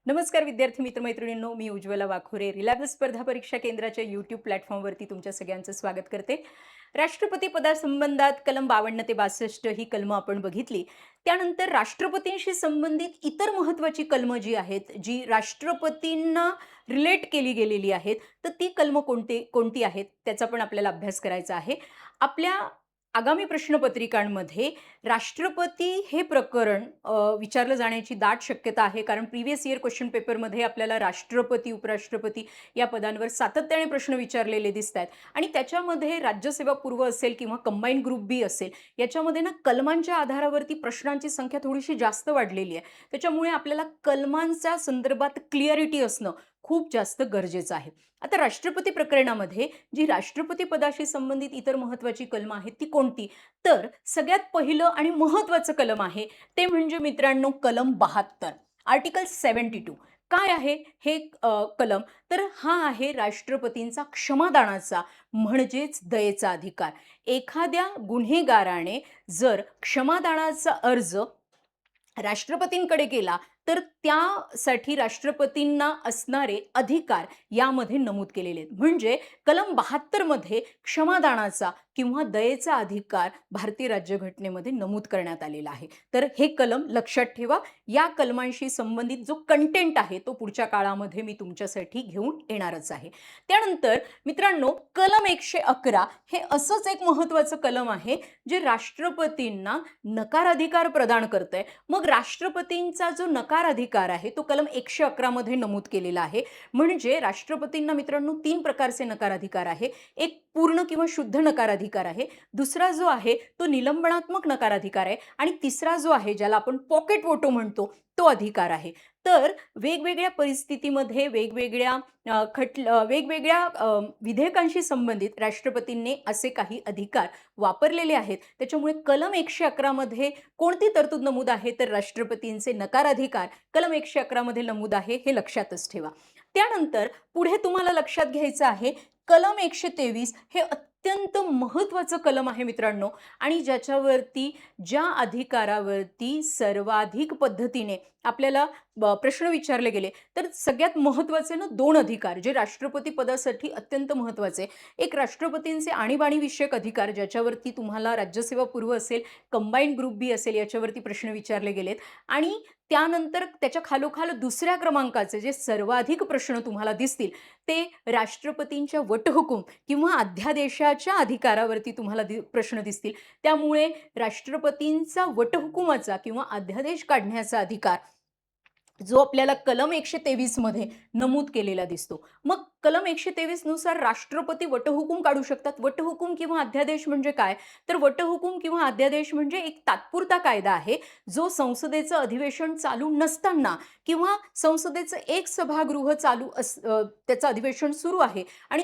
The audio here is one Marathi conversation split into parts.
नमस्कार विद्यार्थी मित्रमैत्रिणींनो, मी उज्ज्वला वाखोरे रिलायबल स्पर्धा परीक्षा केंद्राच्या यूट्यूब प्लॅटफॉर्मवरती तुमच्या सगळ्यांचं स्वागत करते. राष्ट्रपती पदासंबंधात कलम 52 ते 62 ही कलमं आपण बघितली. त्यानंतर राष्ट्रपतींशी संबंधित इतर महत्त्वाची कलमं जी आहेत, जी राष्ट्रपतींना रिलेट केली गेलेली आहेत, तर ती कलमं कोणती आहेत त्याचा पण आपल्याला अभ्यास करायचा आहे. आपल्या आगामी प्रश्नपत्रिकांमध्ये राष्ट्रपती हे प्रकरण विचारलं जाण्याची दाट शक्यता आहे. कारण प्रिव्हियस इयर क्वेश्चन पेपरमध्ये आपल्याला राष्ट्रपती, उपराष्ट्रपती या पदांवर सातत्याने प्रश्न विचारलेले दिसतायत आणि त्याच्यामध्ये राज्यसेवा पूर्व असेल किंवा कंबाईंड ग्रुप बी असेल, याच्यामध्ये ना कलमांच्या आधारावरती प्रश्नांची संख्या थोडीशी जास्त वाढलेली आहे. त्याच्यामुळे आपल्याला कलमांच्या संदर्भात क्लिअरिटी असणं खूप जास्त गरजेचं आहे. आता राष्ट्रपती प्रकरणामध्ये जी राष्ट्रपती पदाशी संबंधित इतर महत्त्वाची कलमं आहेत ती कोणती? तर सगळ्यात पहिलं आणि महत्त्वाचं कलम आहे ते म्हणजे मित्रांनो कलम 72 आर्टिकल 72. काय आहे हे कलम? तर हा आहे राष्ट्रपतींचा क्षमादानाचा म्हणजेच दयेचा अधिकार. एखाद्या गुन्हेगाराने जर क्षमादानाचा अर्ज राष्ट्रपतींकडे केला तर त्यासाठी राष्ट्रपतींना असणारे अधिकार यामध्ये नमूद केलेले आहेत. म्हणजे कलम 72 मध्ये क्षमादानाचा किंवा दयेचा अधिकार भारतीय राज्यघटनेमध्ये नमूद करण्यात आलेला आहे. तर हे कलम लक्षात ठेवा. या कलमांशी संबंधित जो कंटेंट आहे तो पुढच्या काळामध्ये मी तुमच्यासाठी घेऊन येणारच आहे. त्यानंतर मित्रांनो कलम 111 हे असंच एक महत्त्वाचं कलम आहे जे राष्ट्रपतींना नकार अधिकार प्रदान करतंय. मग राष्ट्रपतींचा जो नकार अधिकार आहे तो कलम 111 मध्ये नमूद केलेला आहे. म्हणजे राष्ट्रपतींना मित्रांनो 3 प्रकारचे नकार अधिकार आहे. एक पूर्ण किंवा शुद्ध नकार अधिकार आहे. दुसरा जो आहे तो निलंबनात्मक नकार अधिकार आहे आणि तिसरा जो आहे ज्याला आपण पॉकेट वोटो म्हणतो तो अधिकार आहे. तर वेगवेगळ्या परिस्थितीमध्ये वेगवेगळ्या विधेयकांशी संबंधित राष्ट्रपतींनी असे काही अधिकार वापरलेले आहेत. त्याच्यामुळे कलम 111 मध्ये कोणती तरतूद नमूद आहे तर राष्ट्रपतींचे नकार अधिकार कलम 111 मध्ये नमूद आहे, हे लक्षातच ठेवा. त्यानंतर पुढे तुम्हाला लक्षात घ्यायचं आहे कलम 123 हे अत्यंत महत्त्वाचं कलम आहे मित्रांनो आणि ज्या अधिकारावरती सर्वाधिक पद्धतीने आपल्याला प्रश्न विचारले गेले तर सगळ्यात महत्त्वाचे ना 2 अधिकार जे राष्ट्रपती पदासाठी अत्यंत महत्त्वाचे. एक राष्ट्रपतींचे आणीबाणी विषयक अधिकार ज्याच्यावरती तुम्हाला राज्यसेवा पूर्व असेल, कंबाईंड ग्रुप बी असेल याच्यावरती प्रश्न विचारले गेलेत आणि त्यानंतर त्याच्या खालोखाल दुसऱ्या क्रमांकाचे जे सर्वाधिक प्रश्न तुम्हाला दिसतील ते राष्ट्रपतींच्या वटहुकूम किंवा अध्यादेशाच्या अधिकारावरती तुम्हाला प्रश्न दिसतील. त्यामुळे राष्ट्रपतींचा वटहुकुमाचा किंवा अध्यादेश काढण्याचा अधिकार जो आपल्याला कलम 123 मध्ये नमूद केलेला दिसतो. मग कलम 123 नुसार राष्ट्रपती वटहुकूम काढू शकतात. वटहुकूम किंवा अध्यादेश म्हणजे काय? तर वटहुकूम किंवा अध्यादेश म्हणजे एक तात्पुरता कायदा आहे जो संसदेचं अधिवेशन चालू नसताना किंवा संसदेचं एक सभागृह त्याचं अधिवेशन सुरू आहे आणि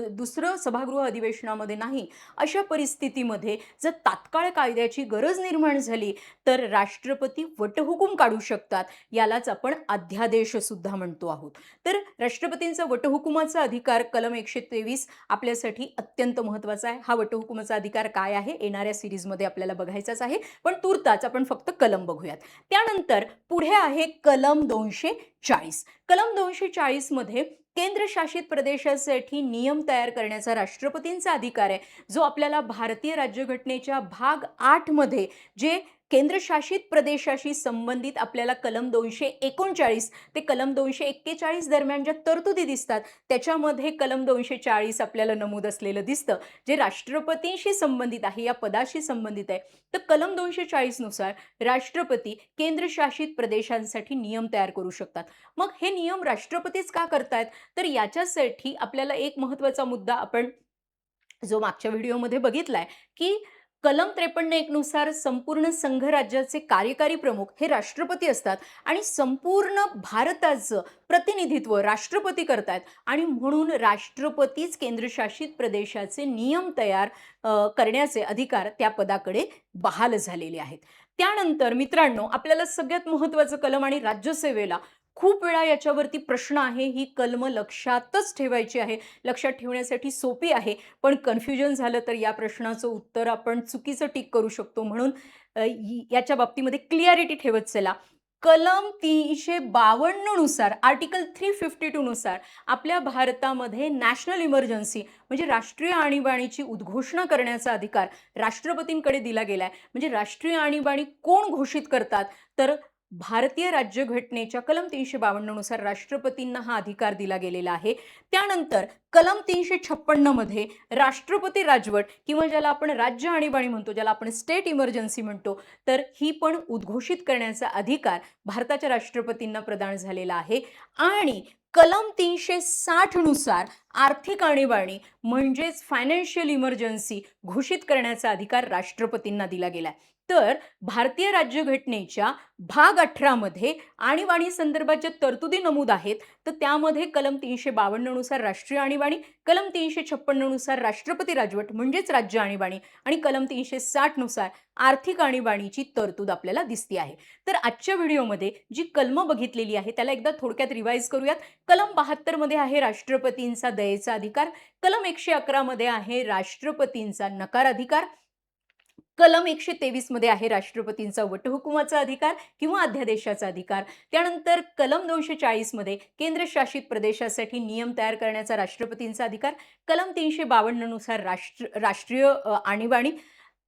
दुसरं सभागृह अधिवेशनामध्ये नाही, अशा परिस्थितीमध्ये जर तात्काळ कायद्याची गरज निर्माण झाली तर राष्ट्रपती वटहुकूम काढू शकतात. यालाच आपण अध्यादेश सुद्धा म्हणतो आहोत. तर राष्ट्रपतींचा वटहुकुमाचा अधिकार कलम 123 आपल्यासाठी अत्यंत महत्त्वाचा आहे. हा वटहुकुमाचा अधिकार काय आहे येणाऱ्या सिरीजमध्ये आपल्याला बघायचाच आहे. पण तूर्तास आपण फक्त कलम बघूयात. त्यानंतर पुढे आहे कलम 240. कलम 240 मध्ये केंद्रशासित प्रदेशासाठी नियम तयार करण्याचा राष्ट्रपतींचा अधिकार आहे, जो आपल्याला भारतीय राज्यघटनेच्या भाग 8 मध्ये जे केंद्रशासित प्रदेशाशी संबंधित आपल्याला कलम 239 ते कलम 241 दरम्यान ज्या तरतुदी दिसतात त्याच्यामध्ये कलम 240 आपल्याला नमूद असलेलं दिसतं जे राष्ट्रपतींशी संबंधित आहे, या पदाशी संबंधित आहे. तर कलम 240 नुसार राष्ट्रपती केंद्रशासित प्रदेशांसाठी नियम तयार करू शकतात. मग हे नियम राष्ट्रपतीच का करतायत? तर याच्यासाठी आपल्याला एक महत्त्वाचा मुद्दा आपण जो मागच्या व्हिडिओमध्ये बघितलाय की कलम 53(1) नुसार संपूर्ण संघराज्याचे कार्यकारी प्रमुख हे राष्ट्रपती असतात आणि संपूर्ण भारताचं प्रतिनिधित्व राष्ट्रपती करतात आणि म्हणून राष्ट्रपतीच केंद्रशासित प्रदेशाचे नियम तयार करण्याचे अधिकार त्या पदाकडे बहाल झालेले आहेत. त्यानंतर मित्रांनो आपल्याला सगळ्यात महत्त्वाचं कलम आणि राज्यसेवेला खूप वेळा याच्यावरती प्रश्न आहे, ही कलम लक्षातच ठेवायची आहे. लक्षात ठेवण्यासाठी सोपी आहे, पण कन्फ्युजन झालं तर या प्रश्नाचं उत्तर आपण चुकीचं टिक करू शकतो. म्हणून याच्या बाबतीमध्ये क्लिअरिटी ठेवत चला. कलम 352 नुसार, आर्टिकल 352 नुसार आपल्या भारतामध्ये नॅशनल इमर्जन्सी म्हणजे राष्ट्रीय आणीबाणीची उद्घोषणा करण्याचा अधिकार राष्ट्रपतींकडे दिला गेलाय. म्हणजे राष्ट्रीय आणीबाणी कोण घोषित करतात? तर भारतीय राज्यघटनेच्या कलम 352 नुसार राष्ट्रपतींना हा अधिकार दिला गेलेला आहे. त्यानंतर कलम 356 मध्ये राष्ट्रपती राजवट किंवा ज्याला आपण राज्य आणीबाणी म्हणतो, ज्याला आपण स्टेट इमर्जन्सी म्हणतो, तर ही पण उद्घोषित करण्याचा अधिकार भारताच्या राष्ट्रपतींना प्रदान झालेला आहे. आणि कलम 360 नुसार आर्थिक आणीबाणी म्हणजेच फायनान्शियल इमर्जन्सी घोषित करण्याचा अधिकार राष्ट्रपतींना दिला गेलाय. तर भारतीय राज्यघटनेच्या भाग 18 मध्ये आणीबाणी संदर्भात ज्या तरतुदी नमूद आहेत, तर त्यामध्ये कलम 352 नुसार राष्ट्रीय आणीबाणी, कलम 356 नुसार राष्ट्रपती राजवट म्हणजेच राज्य आणीबाणी आणि कलम 360 नुसार आर्थिक आणीबाणीची तरतूद आपल्याला दिसते आहे. तर आजच्या व्हिडिओमध्ये जी कलम बघितलेली आहे त्याला एकदा थोडक्यात रिवाइज करूयात. कलम 72 मध्ये आहे राष्ट्रपतींचा दयेचा अधिकार, कलम 111 मध्ये आहे राष्ट्रपतींचा नकार अधिकार, कलम 123 मध्ये आहे राष्ट्रपतींचा वटहुकुमाचा अधिकार किंवा अध्यादेशाचा अधिकार. त्यानंतर कलम 240 मध्ये केंद्रशासित प्रदेशासाठी नियम तयार करण्याचा राष्ट्रपतींचा अधिकार, कलम 352 नुसार राष्ट्रीय आणीबाणी,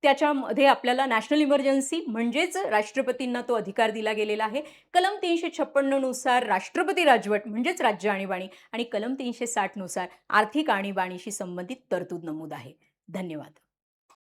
त्याच्यामध्ये आपल्याला नॅशनल इमर्जन्सी म्हणजेच राष्ट्रपतींना तो अधिकार दिला गेलेला आहे. कलम 356 नुसार राष्ट्रपती राजवट म्हणजेच राज्य आणीबाणी आणि कलम 360 नुसार आर्थिक आणीबाणीशी संबंधित तरतूद नमूद आहे. धन्यवाद.